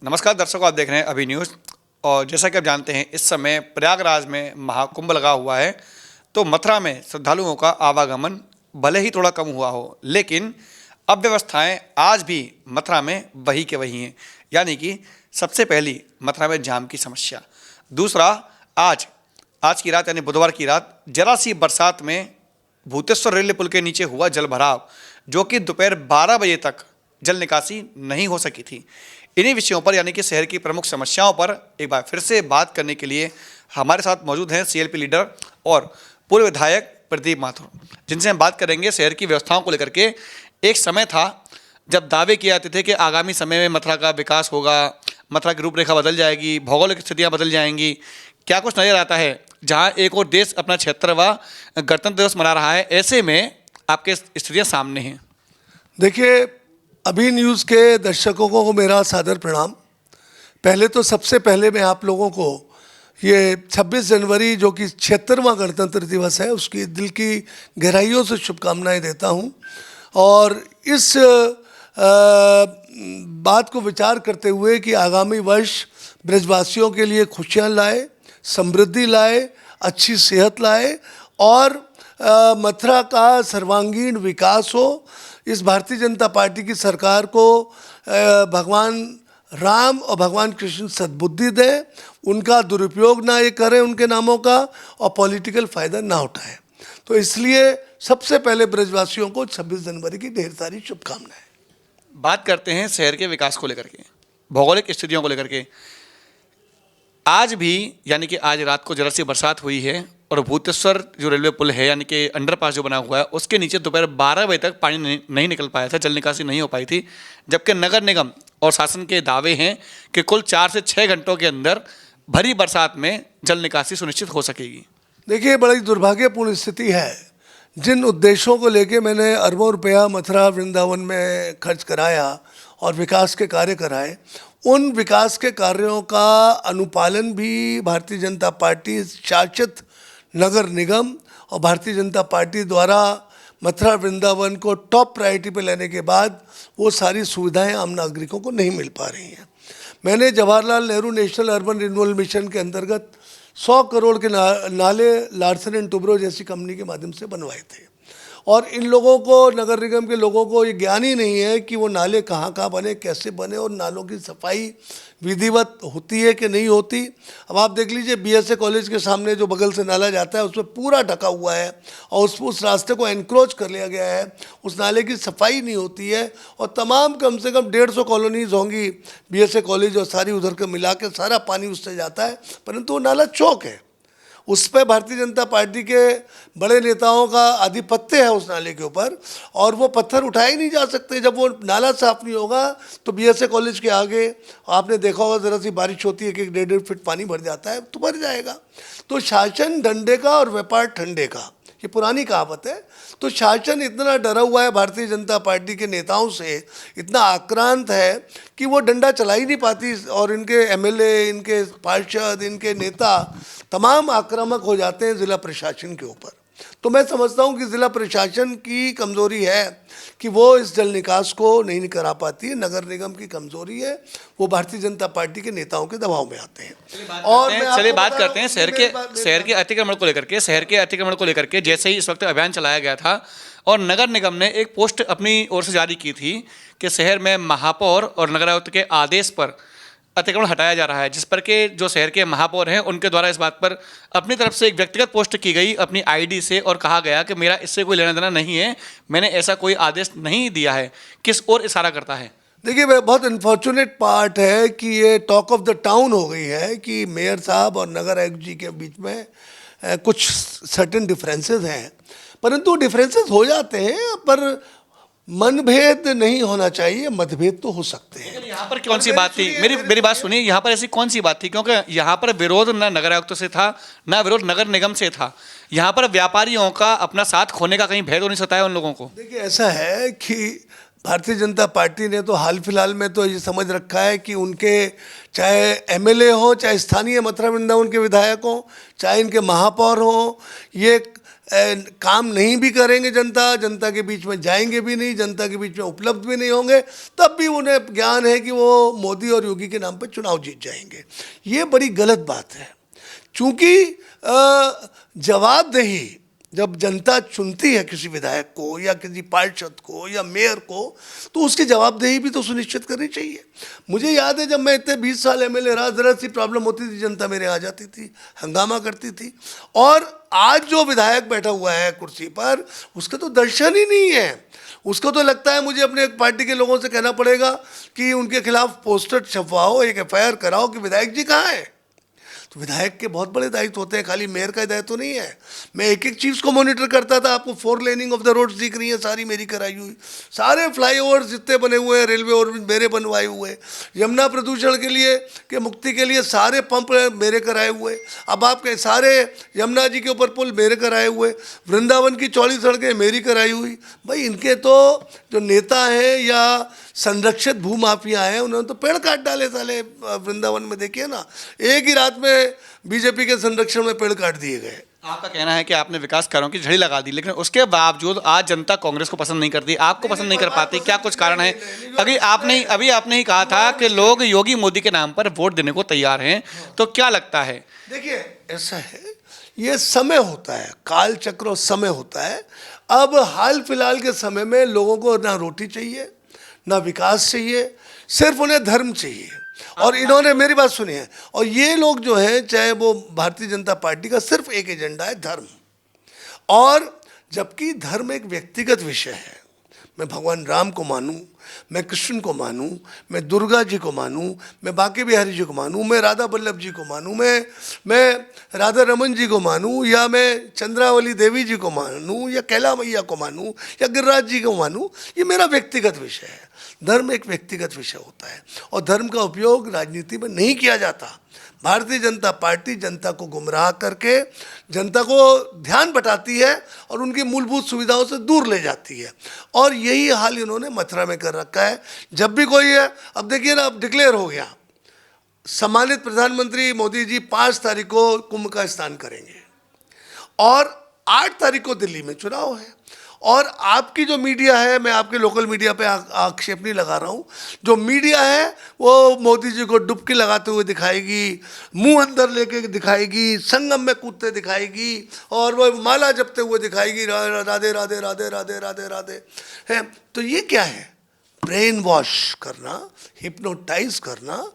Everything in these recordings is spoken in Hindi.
नमस्कार दर्शकों, आप देख रहे हैं अभी न्यूज़। और जैसा कि आप जानते हैं, इस समय प्रयागराज में महाकुंभ लगा हुआ है। तो मथुरा में श्रद्धालुओं का आवागमन भले ही थोड़ा कम हुआ हो, लेकिन अव्यवस्थाएं आज भी मथुरा में वही के वही हैं। यानी कि सबसे पहली मथुरा में जाम की समस्या। दूसरा, आज की रात यानी बुधवार की रात जरा सी बरसात में भूतेश्वर रेलवे पुल के नीचे हुआ जल भराव, जो कि दोपहर 12 बजे तक जल निकासी नहीं हो सकी थी। इन्हीं विषयों पर यानी कि शहर की प्रमुख समस्याओं पर एक बार फिर से बात करने के लिए हमारे साथ मौजूद हैं सीएलपी लीडर और पूर्व विधायक प्रदीप माथुर, जिनसे हम बात करेंगे शहर की व्यवस्थाओं को लेकर के। एक समय था जब दावे किए जाते थे कि आगामी समय में मथुरा का विकास होगा, मथुरा की रूपरेखा बदल जाएगी, भौगोलिक स्थितियाँ बदल जाएंगी। क्या कुछ नजर आता है जहाँ एक और देश अपना 76वां गणतंत्र दिवस मना रहा है, ऐसे में आपके स्थितियाँ सामने हैं? देखिए, अभी न्यूज़ के दर्शकों को मेरा सादर प्रणाम। पहले तो सबसे पहले मैं आप लोगों को ये 26 जनवरी जो कि 76वां गणतंत्र दिवस है, उसकी दिल की गहराइयों से शुभकामनाएं देता हूं। और इस बात को विचार करते हुए कि आगामी वर्ष ब्रजवासियों के लिए खुशियां लाए, समृद्धि लाए, अच्छी सेहत लाए और मथुरा का सर्वांगीण विकास हो। इस भारतीय जनता पार्टी की सरकार को भगवान राम और भगवान कृष्ण सद्बुद्धि दें, उनका दुरुपयोग ना ये करें उनके नामों का, और पॉलिटिकल फ़ायदा ना उठाएं। तो इसलिए सबसे पहले ब्रजवासियों को 26 जनवरी की ढेर सारी शुभकामनाएं। बात करते हैं शहर के विकास को लेकर के, भौगोलिक स्थितियों को लेकर के। आज भी यानी कि आज रात को जरा सी बरसात हुई है और भूतेश्वर जो रेलवे पुल है यानी कि अंडरपास जो बना हुआ है, उसके नीचे दोपहर 12 बजे तक पानी नहीं निकल पाया था, जल निकासी नहीं हो पाई थी। जबकि नगर निगम और शासन के दावे हैं कि कुल 4 से 6 घंटों के अंदर भरी बरसात में जल निकासी सुनिश्चित हो सकेगी। देखिए, बड़ी दुर्भाग्यपूर्ण स्थिति है। जिन उद्देश्यों को लेके मैंने अरबों रुपया मथुरा वृंदावन में खर्च कराया और विकास के कार्य कराए, उन विकास के कार्यों का अनुपालन भी भारतीय जनता पार्टी शासित नगर निगम और भारतीय जनता पार्टी द्वारा मथुरा वृंदावन को टॉप प्रायोरिटी पे लेने के बाद वो सारी सुविधाएं आम नागरिकों को नहीं मिल पा रही हैं। मैंने Jawaharlal Nehru national urban renewal mission के अंतर्गत 100 करोड़ के नाले लार्सन एंड टुब्रो जैसी कंपनी के माध्यम से बनवाए थे। और इन लोगों को, नगर निगम के लोगों को ये ज्ञान ही नहीं है कि वो नाले कहाँ कहाँ बने, कैसे बने और नालों की सफाई विधिवत होती है कि नहीं होती। अब आप देख लीजिए, बीएसए कॉलेज के सामने जो बगल से नाला जाता है उसमें पूरा ढका हुआ है और उस रास्ते को एनक्रोच कर लिया गया है। उस नाले की सफाई नहीं होती है और तमाम कम से कम 150 कॉलोनीज होंगी बीएसए कॉलेज और सारी उधर के मिला के सारा पानी उससे जाता है, परंतु वो नाला चौक है। उस पर भारतीय जनता पार्टी के बड़े नेताओं का आधिपत्य है उस नाले के ऊपर, और वो पत्थर उठाए ही नहीं जा सकते। जब वो नाला साफ नहीं होगा तो बीएसए कॉलेज के आगे आपने देखा होगा, ज़रा सी बारिश होती है कि 1.5 फीट पानी भर जाता है, तो भर जाएगा। तो शासन डंडे का और व्यापार ठंडे का, ये पुरानी कहावत है। तो शासन इतना डरा हुआ है भारतीय जनता पार्टी के नेताओं से, इतना आक्रांत है कि वो डंडा चला ही नहीं पाती, और इनके एमएलए, इनके पार्षद, इनके नेता तमाम आक्रामक हो जाते हैं ज़िला प्रशासन के ऊपर। तो मैं समझता हूँ कि ज़िला प्रशासन की कमज़ोरी है कि वो इस जल निकास को नहीं करा पाती है। नगर निगम की कमज़ोरी है, वो भारतीय जनता पार्टी के नेताओं के दबाव में आते हैं। और चलिए बात करते हैं शहर के अतिक्रमण को लेकर के। शहर के अतिक्रमण को लेकर के जैसे ही इस वक्त अभियान चलाया गया था और नगर निगम ने एक पोस्ट अपनी ओर से जारी की थी कि शहर में महापौर और नगर आयुक्त के आदेश पर अतिक्रमण हटाया जा रहा है, जिस पर के जो शहर के महापौर हैं उनके द्वारा इस बात पर अपनी तरफ से एक व्यक्तिगत पोस्ट की गई अपनी आईडी से, और कहा गया कि मेरा इससे कोई लेना देना नहीं है, मैंने ऐसा कोई आदेश नहीं दिया है। किस ओर इशारा करता है? देखिए, बहुत अनफॉर्चुनेट पार्ट है कि ये टॉक ऑफ द टाउन हो गई है कि मेयर साहब और नगर आयुक्त जी के बीच में कुछ सर्टेन डिफरेंसेस हैं, परंतु डिफरेंसेस हो जाते हैं, पर मनभेद नहीं होना चाहिए, मतभेद तो हो सकते हैं। यहाँ पर कौन सी बात थी, मेरी बात सुनिए, यहाँ पर ऐसी कौन सी बात थी? क्योंकि यहाँ पर विरोध ना नगर आयुक्त से था, ना विरोध नगर निगम से था। यहाँ पर व्यापारियों का अपना साथ खोने का कहीं भय तो नहीं सताया उन लोगों को? देखिए, ऐसा है कि भारतीय जनता पार्टी ने तो हाल फिलहाल में तो ये समझ रखा है कि उनके चाहे एमएलए हो, चाहे स्थानीय मथुरा वृंदावन के विधायक हों, चाहे इनके महापौर हों, ये काम नहीं भी करेंगे, जनता के बीच में जाएंगे भी नहीं, जनता के बीच में उपलब्ध भी नहीं होंगे, तब भी उन्हें ज्ञान है कि वो मोदी और योगी के नाम पर चुनाव जीत जाएंगे। ये बड़ी गलत बात है, क्योंकि जवाबदेही जब जनता चुनती है किसी विधायक को या किसी पार्षद को या मेयर को, तो उसकी जवाबदेही भी तो सुनिश्चित करनी चाहिए। मुझे याद है जब मैं इतने 20 साल एमएलए रहा, ज़रा सी प्रॉब्लम होती थी जनता मेरे आ जाती थी, हंगामा करती थी। और आज जो विधायक बैठा हुआ है कुर्सी पर, उसका तो दर्शन ही नहीं है। उसको तो लगता है मुझे अपने पार्टी के लोगों से कहना पड़ेगा कि उनके खिलाफ पोस्टर छपवाओ, एक एफआईआर कराओ कि विधायक जी कहाँ हैं। तो विधायक के बहुत बड़े दायित्व होते हैं, खाली मेयर का दायित्व नहीं है। मैं एक एक चीज़ को मॉनिटर करता था। आपको 4 लेनिंग ऑफ द रोड्स दिख रही है, सारी मेरी कराई हुई। सारे फ्लाईओवर्स जितने बने हुए हैं, रेलवे और मेरे बनवाए हुए। यमुना प्रदूषण के मुक्ति के लिए सारे पंप मेरे कराए हुए। अब आपके सारे यमुना जी के ऊपर पुल मेरे कराए हुए। वृंदावन की चौड़ी सड़कें मेरी कराई हुई। भाई इनके तो जो नेता हैं या संरक्षित भूमाफिया हैं, उन्होंने तो पेड़ काट डाले साले वृंदावन में। देखिए ना, एक ही रात में बीजेपी के संरक्षण में पेड़ काट दिए गए। आपका कहना है कि आपने विकास कार्यों की झड़ी लगा दी, लेकिन उसके बावजूद आज जनता कांग्रेस को पसंद नहीं करती, आपको पसंद नहीं कर पाती। क्या कुछ कारण है? अभी आपने ही कहा था कि लोग योगी मोदी के नाम पर वोट देने को तैयार हैं, तो क्या लगता है? देखिए ऐसा है, ये समय होता है, काल चक्र और समय होता है। अब हाल फिलहाल के समय में लोगों को ना रोटी चाहिए, ना विकास चाहिए, सिर्फ उन्हें धर्म चाहिए। और इन्होंने, मेरी बात सुनिए, और ये लोग जो हैं, चाहे वो भारतीय जनता पार्टी का सिर्फ एक एजेंडा है, धर्म। और जबकि धर्म एक व्यक्तिगत विषय है। मैं भगवान राम को मानूं, मैं कृष्ण को मानूं, मैं दुर्गा जी को मानूं, मैं बांके बिहारी जी को मानूं, मैं राधा वल्लभ जी को मानूं, मैं राधा रमन जी को मानूं, या मैं चंद्रावली देवी जी को मानूं, या कैला मैया को मानूं, या गिरिराज जी को मानूं, ये मेरा व्यक्तिगत विषय है। धर्म एक व्यक्तिगत विषय होता है और धर्म का उपयोग राजनीति में नहीं किया जाता। भारतीय जनता पार्टी जनता को गुमराह करके जनता को ध्यान बटाती है और उनकी मूलभूत सुविधाओं से दूर ले जाती है। और यही हाल इन्होंने मथुरा में कर रखा है। जब भी कोई है, अब देखिए ना, अब डिक्लेयर हो गया, सम्मानित प्रधानमंत्री मोदी जी 5 तारीख को कुंभ का स्नान करेंगे और 8 तारीख को दिल्ली में चुनाव है। और आपकी जो मीडिया है, मैं आपके लोकल मीडिया पे आक्षेप नहीं लगा रहा हूँ, जो मीडिया है वो मोदी जी को डुबकी लगाते हुए दिखाएगी, मुंह अंदर लेके दिखाएगी, संगम में कूदते दिखाएगी और वो माला जपते हुए दिखाएगी, राधे राधे राधे राधे राधे राधे है। तो ये क्या है? ब्रेन वॉश करना, हिप्नोटाइज करना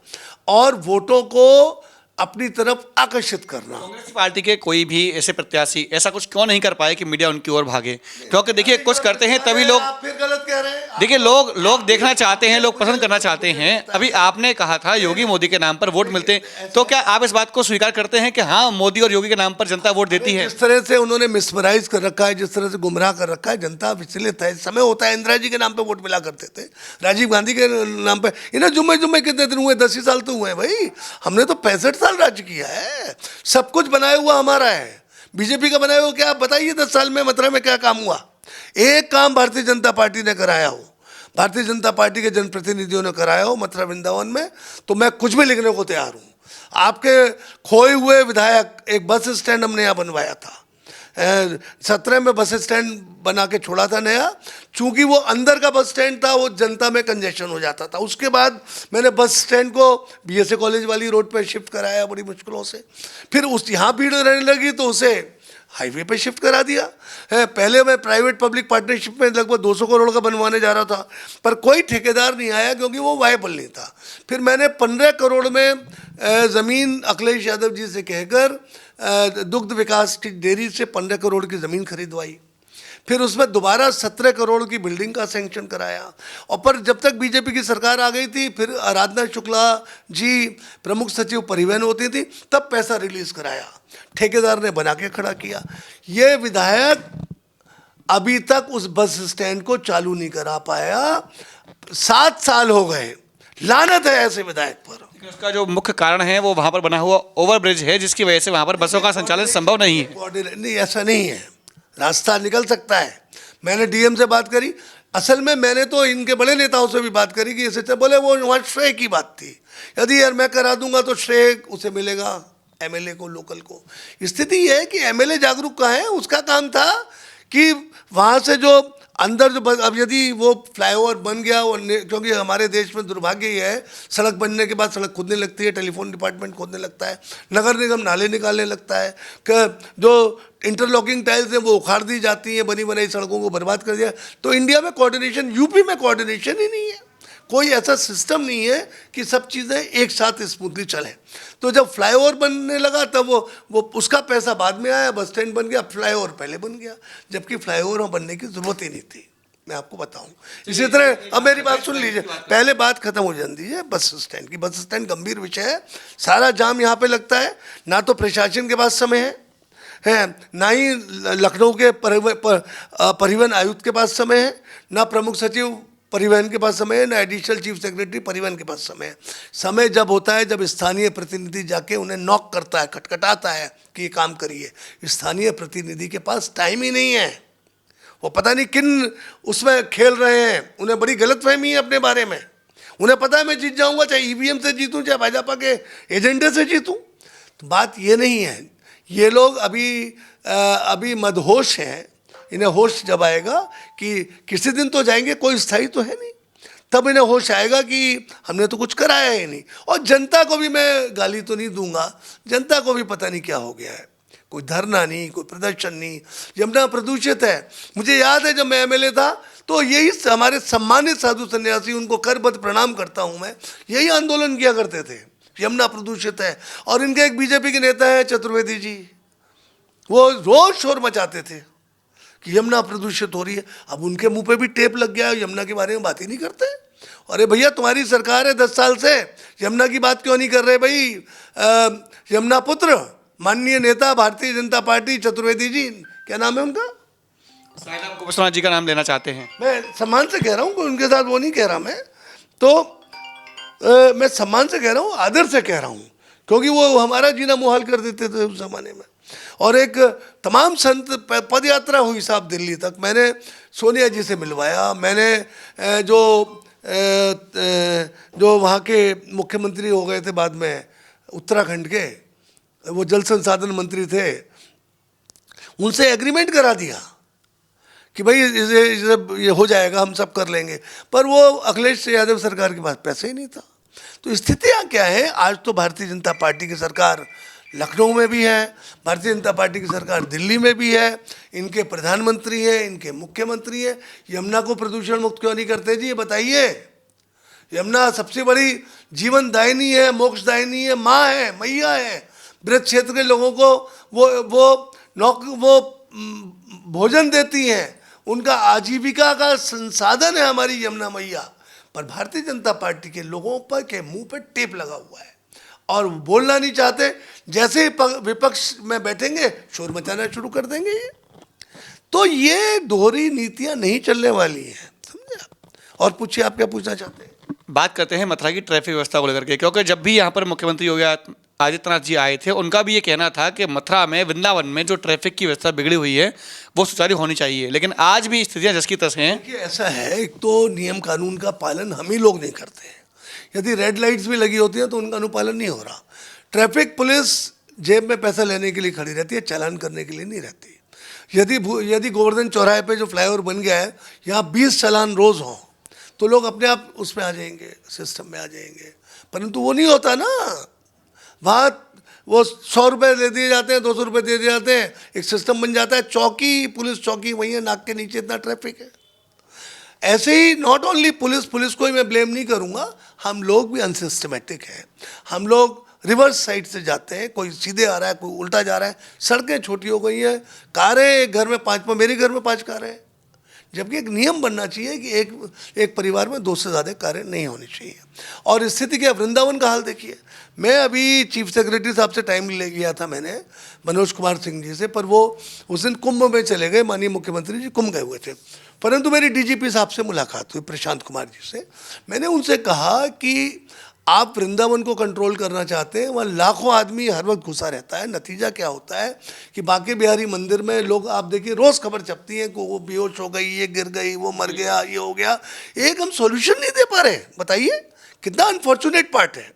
और वोटों को अपनी तरफ आकर्षित करना। कांग्रेस पार्टी के कोई भी ऐसे प्रत्याशी ऐसा कुछ क्यों नहीं कर पाए कि मीडिया उनकी ओर भागे? क्योंकि देखिए, कुछ करते हैं तभी लोग, आप फिर गलत कह रहे हैं। देखिए लोग देखना चाहते हैं, लोग पसंद करना चाहते हैं। अभी आपने कहा था योगी मोदी के नाम पर वोट मिलते हैं, तो क्या आप इस बात को स्वीकार करते हैं कि हाँ, मोदी और योगी के नाम पर जनता वोट देती है? जिस तरह से उन्होंने मिसमराइज कर रखा है, जिस तरह से गुमराह कर रखा है, जनता विचलित है। समय होता है, इंदिरा जी के नाम पे वोट मिला करते थे, राजीव गांधी के नाम पे। इन्हें जुम्मे कितने दिन हुए? 10 ही साल तो हुए भाई। हमने तो 65 साल राज्य किया है, सब कुछ बनाया हुआ हमारा है। बीजेपी का बनाया हुआ क्या? आप बताइए 10 साल में मथुरा में क्या काम हुआ? एक काम भारतीय जनता पार्टी ने कराया हो, भारतीय जनता पार्टी के जनप्रतिनिधियों ने कराया हो मथुरा वृंदावन में, तो मैं कुछ भी लिखने को तैयार हूँ। आपके खोए हुए विधायक, एक बस स्टैंड हमने यहाँ बनवाया था, 17 में बस स्टैंड बना के छोड़ा था नया। चूंकि वो अंदर का बस स्टैंड था, वो जनता में कंजेशन हो जाता था। उसके बाद मैंने बस स्टैंड को बीएसए कॉलेज वाली रोड पे शिफ्ट कराया बड़ी मुश्किलों से। फिर उस यहाँ भीड़ रहने लगी तो उसे हाईवे पे शिफ्ट करा दिया है। पहले मैं प्राइवेट पब्लिक पार्टनरशिप में लगभग 200 करोड़ का बनवाने जा रहा था, पर कोई ठेकेदार नहीं आया क्योंकि वो वायबल नहीं था। फिर मैंने 15 करोड़ में ज़मीन अखिलेश यादव जी से कहकर दुग्ध विकास की डेयरी से 15 करोड़ की ज़मीन खरीदवाई। फिर उसमें दोबारा 17 करोड़ की बिल्डिंग का सैंक्शन कराया। और पर जब तक बीजेपी की सरकार आ गई थी, फिर आराधना शुक्ला जी प्रमुख सचिव परिवहन होती थी, तब पैसा रिलीज कराया, ठेकेदार ने बना के खड़ा किया। ये विधायक अभी तक उस बस स्टैंड को चालू नहीं करा पाया। 7 साल हो गए। लानत है ऐसे विधायक पर। उसका जो मुख्य कारण है वो वहाँ पर बना हुआ ओवरब्रिज है, जिसकी वजह से वहाँ पर बसों का संचालन संभव नहीं है। नहीं, ऐसा नहीं है, रास्ता निकल सकता है। मैंने डीएम से बात करी, असल में मैंने तो इनके बड़े नेताओं से भी बात करी कि इसे बोले वो वहाँ श्रेय की बात थी। यदि यार मैं करा दूंगा तो श्रेय उसे मिलेगा, एमएलए को, लोकल को। स्थिति यह है कि एमएलए जागरूक कहाँ है, उसका काम था कि वहाँ से जो अंदर जो अब यदि वो फ्लाईओवर बन गया और क्योंकि हमारे देश में दुर्भाग्य ये है, सड़क बनने के बाद सड़क खोदने लगती है, टेलीफोन डिपार्टमेंट खोदने लगता है, नगर निगम नाले निकालने लगता है, जो इंटरलॉकिंग टाइल्स हैं वो उखाड़ दी जाती हैं, बनी बनाई सड़कों को बर्बाद कर दिया। तो इंडिया में कोऑर्डिनेशन, यूपी में कोऑर्डिनेशन ही नहीं है, कोई ऐसा सिस्टम नहीं है कि सब चीज़ें एक साथ स्मूथली चलें। तो जब फ्लाईओवर बनने लगा तब वो उसका पैसा बाद में आया, बस स्टैंड बन गया, फ्लाईओवर पहले बन गया, जबकि फ्लाईओवर बनने की ज़रूरत ही नहीं थी, मैं आपको बताऊं। इसी तरह अब मेरी बात सुन लीजिए, पहले बात खत्म हो जाने दीजिए बस स्टैंड की। बस स्टैंड गंभीर विषय है, सारा जाम यहाँ पे लगता है, ना तो प्रशासन के पास समय है, ना ही लखनऊ के परिवहन आयुक्त के पास समय है, ना प्रमुख सचिव परिवहन के पास समय है, ना एडिशनल चीफ सेक्रेटरी परिवहन के पास समय है। समय जब होता है जब स्थानीय प्रतिनिधि जाके उन्हें नॉक करता है, खटखटाता है कि ये काम करिए। स्थानीय प्रतिनिधि के पास टाइम ही नहीं है, वो पता नहीं किन उसमें खेल रहे हैं, उन्हें बड़ी गलतफहमी है अपने बारे में। उन्हें पता है मैं जीत जाऊंगा, चाहे ईवीएम से जीतूं, चाहे भाजपा के एजेंडे से जीतूं। तो बात ये नहीं है, ये लोग अभी मदहोश हैं। इन्हें होश जब आएगा कि किसी दिन तो जाएंगे, कोई स्थायी तो है नहीं, तब इन्हें होश आएगा कि हमने तो कुछ कराया ही नहीं। और जनता को भी मैं गाली तो नहीं दूंगा, जनता को भी पता नहीं क्या हो गया है, कोई धरना नहीं, कोई प्रदर्शन नहीं, यमुना प्रदूषित है। मुझे याद है जब मैं एमएलए था तो यही हमारे सम्मानित साधु सन्यासी, उनको करबद्ध प्रणाम करता हूँ मैं, यही आंदोलन किया करते थे, यमुना प्रदूषित है। और इनके एक बीजेपी के नेता है चतुर्वेदी जी, वो रोज शोर मचाते थे कि यमुना प्रदूषित हो रही है। अब उनके मुंह पे भी टेप लग गया, यमुना के बारे में बात ही नहीं करते। अरे भैया तुम्हारी सरकार है 10 साल से, यमुना की बात क्यों नहीं कर रहे भाई? यमुना पुत्र माननीय नेता भारतीय जनता पार्टी चतुर्वेदी जी, क्या नाम है उनका? साईराम कुशवाहा जी का नाम लेना चाहते हैं। मैं सम्मान से कह रहा हूँ, उनके साथ वो नहीं कह रहा मैं तो, मैं सम्मान से कह रहा हूँ, आदर से कह रहा हूँ, क्योंकि वो हमारा जीना मुहाल कर देते थे उस जमाने में। और एक तमाम संत पद यात्रा हुई साहब दिल्ली तक, मैंने सोनिया जी से मिलवाया, मैंने जो वहाँ के मुख्यमंत्री हो गए थे बाद में उत्तराखंड के, वो जल संसाधन मंत्री थे, उनसे एग्रीमेंट करा दिया कि भाई ये हो जाएगा, हम सब कर लेंगे। पर वो अखिलेश यादव सरकार के पास पैसे ही नहीं था। तो स्थितियाँ क्या है, आज तो भारतीय जनता पार्टी की सरकार लखनऊ में भी है, भारतीय जनता पार्टी की सरकार दिल्ली में भी है, इनके प्रधानमंत्री हैं, इनके मुख्यमंत्री हैं। यमुना को प्रदूषण मुक्त क्यों नहीं करते जी, ये बताइए। यमुना सबसे बड़ी जीवन दायिनी है, मोक्ष दायिनी है, माँ है, मैया है। ब्रज क्षेत्र के लोगों को वो भोजन देती हैं, उनका आजीविका का संसाधन है हमारी यमुना मैया। पर भारतीय जनता पार्टी के लोगों पर के मुंह पे टेप लगा हुआ है और बोलना नहीं चाहते। जैसे ही विपक्ष में बैठेंगे शोर मचाना शुरू कर देंगे। तो ये दोहरी नीतियां नहीं चलने वाली हैं, समझे आप? और पूछिए, आप क्या पूछना चाहते हैं? बात करते हैं मथुरा की ट्रैफिक व्यवस्था को लेकर के, क्योंकि जब भी यहाँ पर मुख्यमंत्री योगी आदित्यनाथ जी आए थे, उनका भी ये कहना था कि मथुरा में, वृंदावन में जो ट्रैफिक की व्यवस्था बिगड़ी हुई है वो सुचारू होनी चाहिए। लेकिन आज भी स्थितियाँ जस की तस हैं। देखिए ऐसा है, एक तो नियम कानून का पालन हम ही लोग नहीं करते हैं। यदि रेड लाइट्स भी लगी होती हैं तो उनका अनुपालन नहीं हो रहा। ट्रैफिक पुलिस जेब में पैसा लेने के लिए खड़ी रहती है, चालान करने के लिए नहीं रहती। यदि गोवर्धन चौराहे पे जो फ्लाईओवर बन गया है, यहाँ 20 चालान रोज़ हों तो लोग अपने आप उसमें आ जाएंगे, सिस्टम में आ जाएंगे। परंतु वो नहीं होता ना, वहाँ वो 100 रुपये दे दिए जाते हैं, 200 रुपये दे दिए जाते हैं, एक सिस्टम बन जाता है। चौकी, पुलिस चौकी वहीं है, नाक के नीचे इतना ट्रैफिक है। ऐसे ही नॉट ओनली पुलिस को ही मैं ब्लेम नहीं करूँगा, हम लोग भी अनसिस्टमेटिक हैं। हम लोग रिवर्स साइड से जाते हैं, कोई सीधे आ रहा है, कोई उल्टा जा रहा है। सड़कें छोटी हो गई हैं, कारें एक घर में 5, मेरे घर में 5 कारें हैं, जबकि एक नियम बनना चाहिए कि एक परिवार में 2 से ज़्यादा कारें नहीं होनी चाहिए। और स्थिति क्या, वृंदावन का हाल देखिए। मैं अभी चीफ सेक्रेटरी साहब से टाइम ले गया था मैंने, मनोज कुमार सिंह जी से, पर वो उस दिन कुंभ में चले गए, माननीय मुख्यमंत्री जी कुंभ गए हुए थे। परंतु मेरी डीजीपी साहब से मुलाकात हुई, प्रशांत कुमार जी से। मैंने उनसे कहा कि आप वृंदावन को कंट्रोल करना चाहते हैं, वहाँ लाखों आदमी हर वक्त घुसा रहता है। नतीजा क्या होता है कि बांके बिहारी मंदिर में लोग, आप देखिए रोज़ खबर छपती है कि वो बेहोश हो गई, ये गिर गई, वो मर गया, ये हो गया। एक हम सॉल्यूशन नहीं दे पा रहे। बताइए कितना अनफॉर्चुनेट पार्ट है।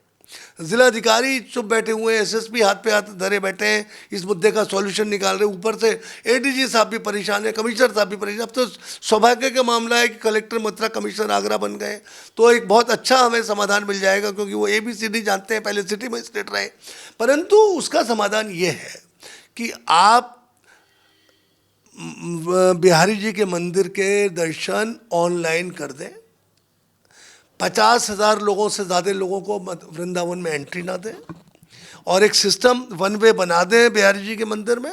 जिलाधिकारी चुप बैठे हुए हैं, एसएसपी हाथ पे हाथ धरे बैठे हैं, इस मुद्दे का सॉल्यूशन निकाल रहे हैं। ऊपर से एडीजी साहब भी परेशान है, कमिश्नर साहब भी परेशान। अब तो सौभाग्य का मामला है कि कलेक्टर मथुरा कमिश्नर आगरा बन गए, तो एक बहुत अच्छा हमें समाधान मिल जाएगा, क्योंकि वो ABCD जानते हैं, पहले सिटी मजिस्ट्रेट रहे। परंतु उसका समाधान ये है कि आप बिहारी जी के मंदिर के दर्शन ऑनलाइन कर दें, 50,000 लोगों से ज़्यादा लोगों को वृंदावन में एंट्री ना दें, और एक सिस्टम 1 वे बना दें बिहारी जी के मंदिर में,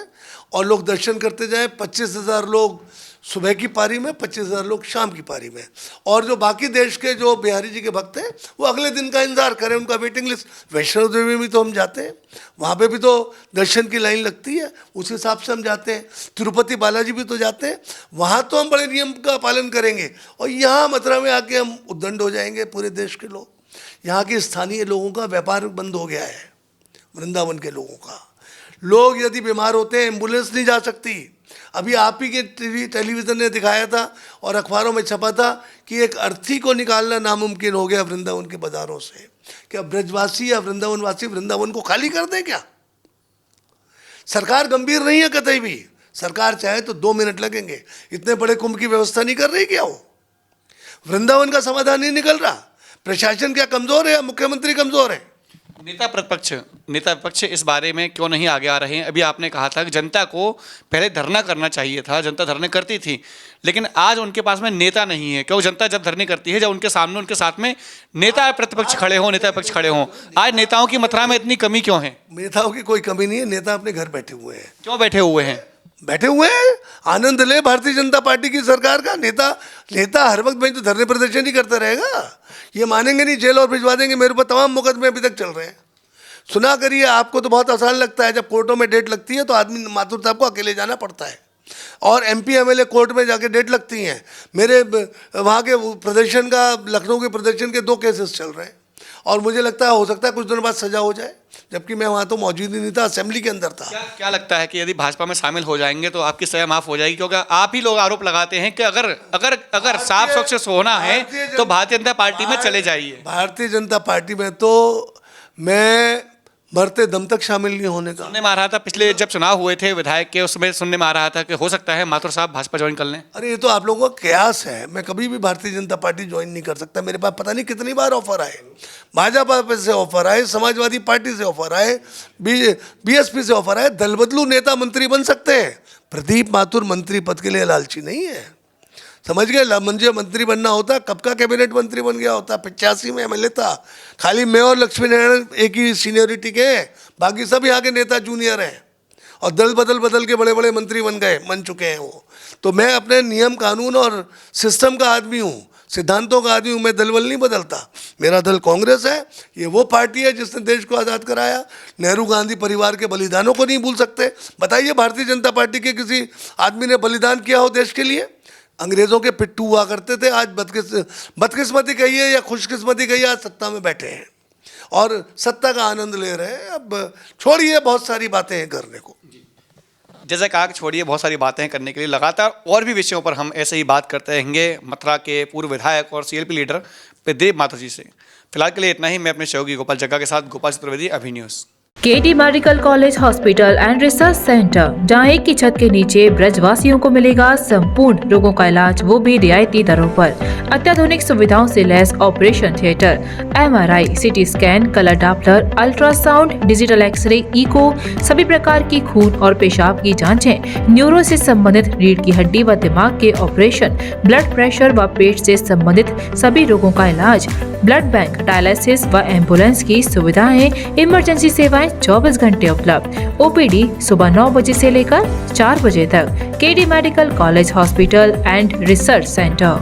और लोग दर्शन करते जाएं। 25,000 लोग सुबह की पारी में, 25,000 लोग शाम की पारी में, और जो बाकी देश के जो बिहारी जी के भक्त हैं वो अगले दिन का इंतजार करें, उनका वेटिंग लिस्ट। वैष्णो देवी में भी तो हम जाते हैं, वहाँ पे भी तो दर्शन की लाइन लगती है, उस हिसाब से हम जाते हैं। तिरुपति बालाजी भी तो जाते हैं, वहाँ तो हम बड़े नियम का पालन करेंगे, और यहाँ मथुरा में आके हम उद्दंड हो जाएंगे पूरे देश के लोग। यहाँ के स्थानीय लोगों का व्यापार बंद हो गया है, वृंदावन के लोगों का। लोग यदि बीमार होते हैं, एम्बुलेंस नहीं जा सकती। अभी आप ही के टेलीविज़न ने दिखाया था और अखबारों में छपा था कि एक अर्थी को निकालना नामुमकिन हो गया वृंदावन के बाज़ारों से। क्या ब्रजवासी या वृंदावनवासी वृंदावन को खाली कर दें क्या? सरकार गंभीर नहीं है कतई भी। सरकार चाहे तो 2 मिनट लगेंगे, इतने बड़े कुंभ की व्यवस्था नहीं कर रही क्या वो? वृंदावन का समाधान नहीं निकल रहा। प्रशासन क्या कमज़ोर है या मुख्यमंत्री कमज़ोर है? नेता विपक्ष इस बारे में क्यों नहीं आगे आ रहे हैं? अभी आपने कहा था कि जनता को पहले धरना करना चाहिए था, जनता धरने करती थी, लेकिन आज उनके पास में नेता नहीं है। क्यों? जनता जब धरने करती है, जब उनके सामने उनके साथ में नेता प्रतिपक्ष खड़े हों, नेता विपक्ष खड़े हों। आज नेताओं की मथुरा में इतनी कमी क्यों है? नेताओं की कोई कमी नहीं है, नेता अपने घर बैठे हुए हैं। क्यों बैठे हुए हैं? बैठे हुए हैं, आनंद ले भारतीय जनता पार्टी की सरकार का। नेता हर वक्त भाई तो धरने प्रदर्शन ही करता रहेगा? ये मानेंगे नहीं, जेल और भिजवा देंगे। मेरे ऊपर तमाम मुकदमे अभी तक चल रहे हैं। सुना करिए, आपको तो बहुत आसान लगता है, जब कोर्टों में डेट लगती है तो आदमी माथुर साहब को अकेले जाना पड़ता है, और MP MLA कोर्ट में जाके डेट लगती हैं। मेरे वहाँ के प्रदर्शन का, लखनऊ के प्रदर्शन के 2 केसेस चल रहे हैं, और मुझे लगता है हो सकता है कुछ दिनों बाद सजा हो जाए, जबकि मैं वहाँ तो मौजूद ही नहीं था, असेंबली के अंदर था। क्या लगता है कि यदि भाजपा में शामिल हो जाएंगे तो आपकी सजा माफ हो जाएगी? क्योंकि आप ही लोग आरोप लगाते हैं कि अगर साफ स्वच्छ होना है तो भारतीय जनता पार्टी में चले जाइए। भारतीय जनता पार्टी में तो मैं मरते दम तक शामिल नहीं होने का। सुनने में आ रहा था, पिछले जब चुनाव हुए थे विधायक के, उसमें सुनने में आ रहा था कि हो सकता है माथुर साहब भाजपा ज्वाइन कर लें। अरे ये तो आप लोगों का कयास है। मैं कभी भी भारतीय जनता पार्टी ज्वाइन नहीं कर सकता। मेरे पास पता नहीं कितनी बार ऑफर आए, भाजपा से ऑफर आए, समाजवादी पार्टी से ऑफर आए, BSP से ऑफर आए। दल बदलू नेता मंत्री बन सकते हैं, प्रदीप माथुर मंत्री पद के लिए लालची नहीं है, समझ गए? मुझे मंत्री बनना होता, कब का कैबिनेट मंत्री बन गया होता। 85 में MLA था, खाली मैं और लक्ष्मी नारायण एक ही सीनियरिटी के हैं, बाकी सब यहाँ के नेता जूनियर हैं, और दल बदल के बड़े बड़े मंत्री बन चुके हैं वो। तो मैं अपने नियम कानून और सिस्टम का आदमी हूँ, सिद्धांतों का आदमी हूँ। मैं दल नहीं बदलता। मेरा दल कांग्रेस है, ये वो पार्टी है जिसने देश को आज़ाद कराया। नेहरू गांधी परिवार के बलिदानों को नहीं भूल सकते। बताइए, भारतीय जनता पार्टी के किसी आदमी ने बलिदान किया हो देश के लिए? अंग्रेज़ों के पिट्ठू हुआ करते थे, आज बदकिस्मती कहिए या खुशकिस्मती कहिए, आज सत्ता में बैठे हैं और सत्ता का आनंद ले रहे हैं। अब छोड़िए, बहुत सारी बातें हैं करने को। जैसा कहा कि छोड़िए बहुत सारी बातें करने के लिए, लगातार और भी विषयों पर हम ऐसे ही बात करते रहेंगे मथुरा के पूर्व विधायक और CLP लीडर प्रदीप माथुर जी से। फिलहाल के लिए इतना ही। मैं अपने सहयोगी गोपाल जग्गा के साथ गोपाल चतुर्वेदी, अभी news. KD medical college hospital and research centre, जहां एक की छत के नीचे ब्रजवासियों को मिलेगा संपूर्ण रोगों का इलाज, वो भी रियायती दरों पर। अत्याधुनिक सुविधाओं से लैस operation theatre, MRI, CT scan, colour Doppler, ultrasound, digital x ray, echo, सभी प्रकार की खून और पेशाब की जांचें, न्यूरो से संबंधित रीढ़ की हड्डी व दिमाग के ऑपरेशन, ब्लड प्रेशर व पेट से संबंधित सभी रोगों का इलाज, ब्लड बैंक, डायलिसिस व एम्बुलेंस की सुविधाएं, इमरजेंसी सेवाएं 24 घंटे उपलब्ध। OPD सुबह 9 बजे से लेकर 4 बजे तक। KD medical college hospital and research centre.